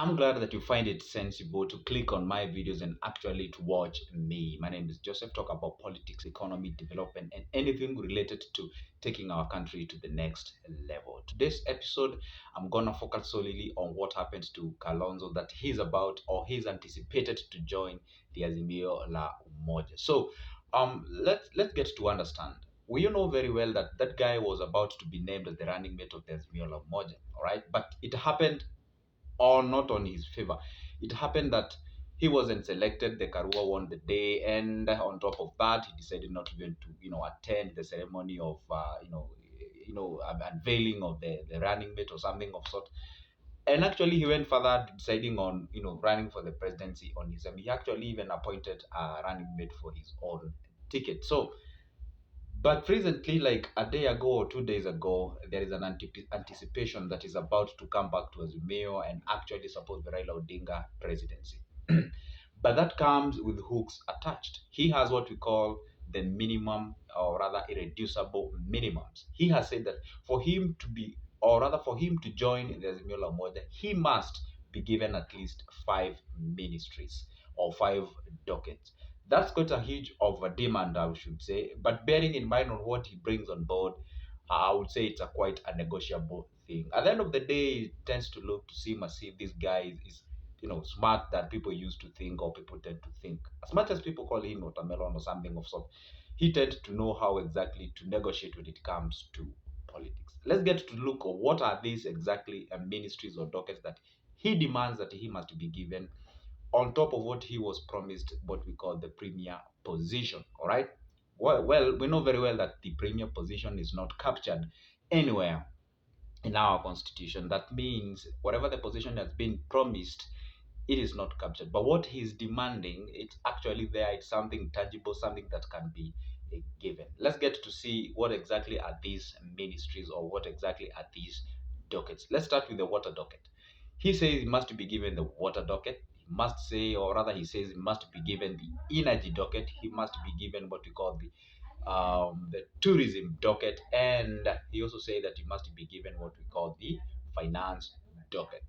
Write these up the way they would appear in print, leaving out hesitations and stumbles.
I'm glad that you find it sensible to click on my videos and actually to watch me. My name is Joseph, talk about politics, economy, development, and anything related to taking our country to the next level. Today's episode, I'm gonna focus solely on what happens to Kalonzo, that he's about or he's anticipated to join the Azimio la Umoja. Let's get to understand. We know very well that that guy was about to be named as the running mate of the Azimio la Umoja, all right? But it happened or not on his favor. It happened that he wasn't selected. The Karua won the day, and on top of that, he decided not even to, attend the ceremony of, unveiling of the running mate or something of sort. And actually, he went further, deciding on, running for the presidency on his own. He actually even appointed a running mate for his own ticket. But recently, like a day ago or 2 days ago, there is an anticipation that is about to come back to Azimio and actually support the Raila Odinga presidency. But that comes with hooks attached. He has what we call the minimum, or rather irreducible minimums. He has said that for him to be, or rather for him to join the Azimio la Umoja, he must be given at least 5 ministries or 5 dockets. That's quite a huge of a demand, I should say. But bearing in mind on what he brings on board, I would say it's a quite a negotiable thing. At the end of the day, it tends to look to seem as if this guy is smart than people used to think or people tend to think. As much as people call him watermelon or something of sort, he tends to know how exactly to negotiate when it comes to politics. Let's get to look at what are these exactly ministries or dockets that he demands that he must be given on top of what he was promised, what we call the premier position. All right. Well, we know very well that the premier position is not captured anywhere in our constitution. That means whatever the position has been promised, it is not captured. But what he's demanding, it's actually there. It's something tangible, something that can be given. Let's get to see what exactly are these ministries or what exactly are these dockets. Let's start with the water docket. He says he must be given the water docket. He must say, or rather, he says he must be given the energy docket. He must be given what we call the tourism docket, and he also said that he must be given what we call the finance docket.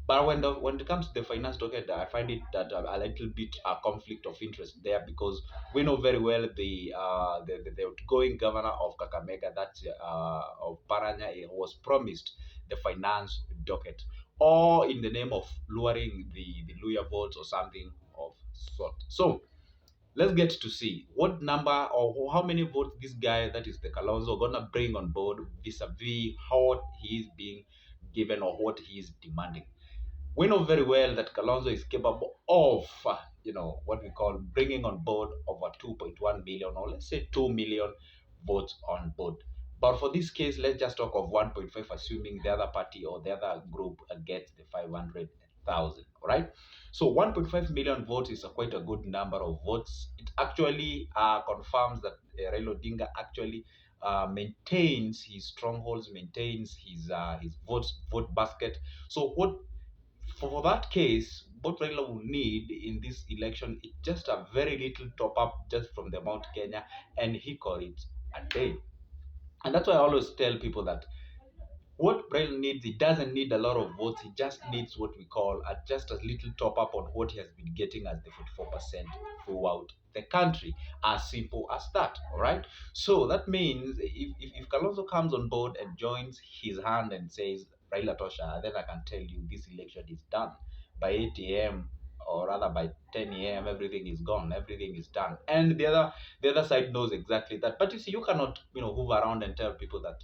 But when it comes to the finance docket, I find it that a little bit a conflict of interest there, because we know very well the outgoing governor of Kakamega, that's of Paranya, was promised the finance docket, or in the name of luring the Luya votes or something of sort. So let's get to see what number or how many votes this guy, that is the Kalonzo, gonna bring on board vis-a-vis how he is being given or what he is demanding. We know very well that Kalonzo is capable of, what we call bringing on board over 2.1 million, or let's say 2 million votes on board. But for this case, let's just talk of 1.5, assuming the other party or the other group gets the 500,000, right? So 1.5 million votes is quite a good number of votes. It actually confirms that Raila Odinga actually maintains his strongholds, maintains his vote basket. So for that case, what Raila will need in this election is just a very little top up just from the Mount Kenya, and he called it a day. And that's why I always tell people that what Raila needs, he doesn't need a lot of votes. He just needs what we call just a little top up on what he has been getting as the 44% throughout the country. As simple as that. All right. So that means if Kalonzo comes on board and joins his hand and says Raila Tosha, then I can tell you this election is done by 8 a.m. or rather by 10 a.m. Everything is gone, everything is done, and the other side knows exactly that. But you see, you cannot move around and tell people that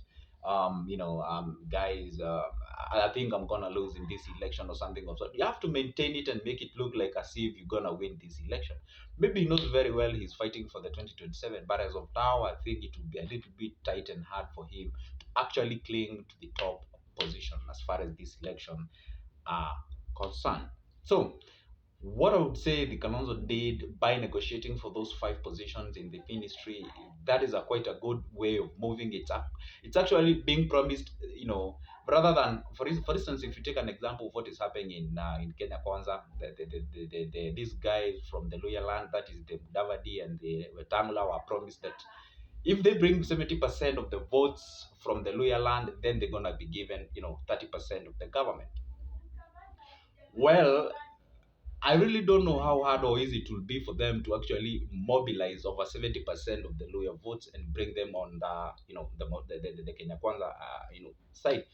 guys, I think I'm gonna lose in this election or something of sort. You have to maintain it and make it look like as if you're gonna win this election. Maybe he knows very well he's fighting for the 2027, but as of now, I think it will be a little bit tight and hard for him to actually cling to the top position as far as this election are concerned. So what I would say the Kalonzo did by negotiating for those 5 positions in the ministry, that is a quite a good way of moving it up. It's actually being promised, rather than, for instance, if you take an example of what is happening in Kenya Kwanza, these guys from the Luya land, that is the Mudavadi and the Wetangula, were promised that if they bring 70% of the votes from the Luya land, then they're gonna be given, 30% of the government. Well, I really don't know how hard or easy it will be for them to actually mobilize over 70% of the loyal votes and bring them on the, the Kenya Kwanza, side.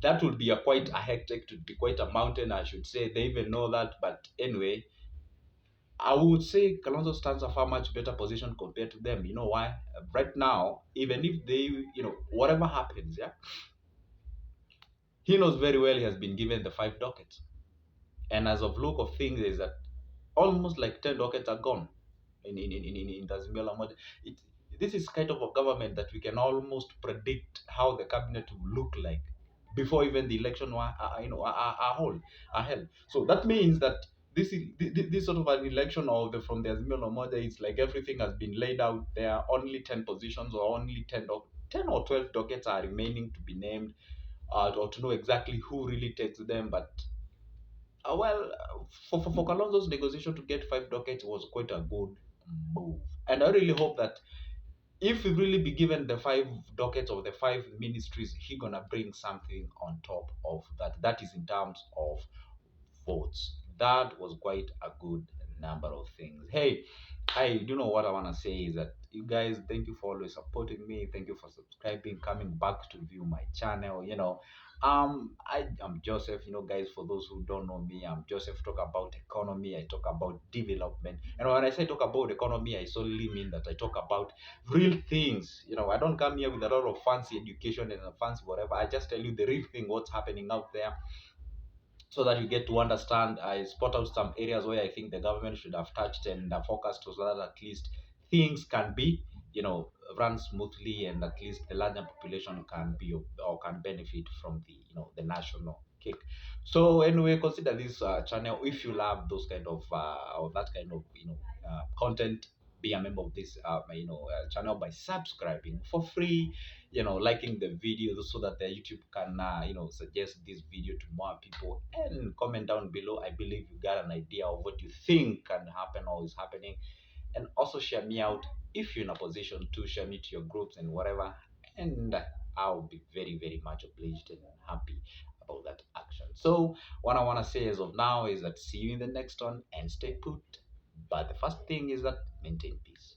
That would be a quite a hectic, to be quite a mountain, I should say. They even know that, but anyway, I would say Kalonzo stands a far much better position compared to them. You know why? Right now, even if they, whatever happens, yeah, he knows very well he has been given the 5 dockets. And as of look of things, is that almost like 10 dockets are gone in the Azimio model. It, this is kind of a government that we can almost predict how the cabinet will look like before even the election are held. So that means that this sort of an election of from the Azimio model, it's like everything has been laid out there. Only 10 positions, or only 10 or 12 dockets are remaining to be named, or to know exactly who really takes them. But for Kalonzo's negotiation to get 5 dockets was quite a good move. And I really hope that if we really be given the 5 dockets of the 5 ministries, he gonna bring something on top of that. That is in terms of votes. That was quite a good number of things. Hey, what I wanna say is that you guys, thank you for always supporting me. Thank you for subscribing, coming back to view my channel. I am Joseph. Guys, for those who don't know me, I'm Joseph. Talk about economy. I talk about development. And when I say talk about economy, I solely mean that I talk about real things. I don't come here with a lot of fancy education and a fancy whatever. I just tell you the real thing, what's happening out there, so that you get to understand. I spot out some areas where I think the government should have touched and focused, so that at least things can be, run smoothly, and at least the larger population can be, or can benefit from the, the national cake. So anyway, consider this channel. If you love those kind of or that kind of content, be a member of this channel by subscribing for free, liking the video, so that the YouTube can suggest this video to more people, and comment down below. I believe you got an idea of what you think can happen or is happening. And also share me out if you're in a position to share me to your groups and whatever, and I'll be very, very much obliged and happy about that action. So what I want to say as of now is that see you in the next one, and stay put. But the first thing is that maintain peace.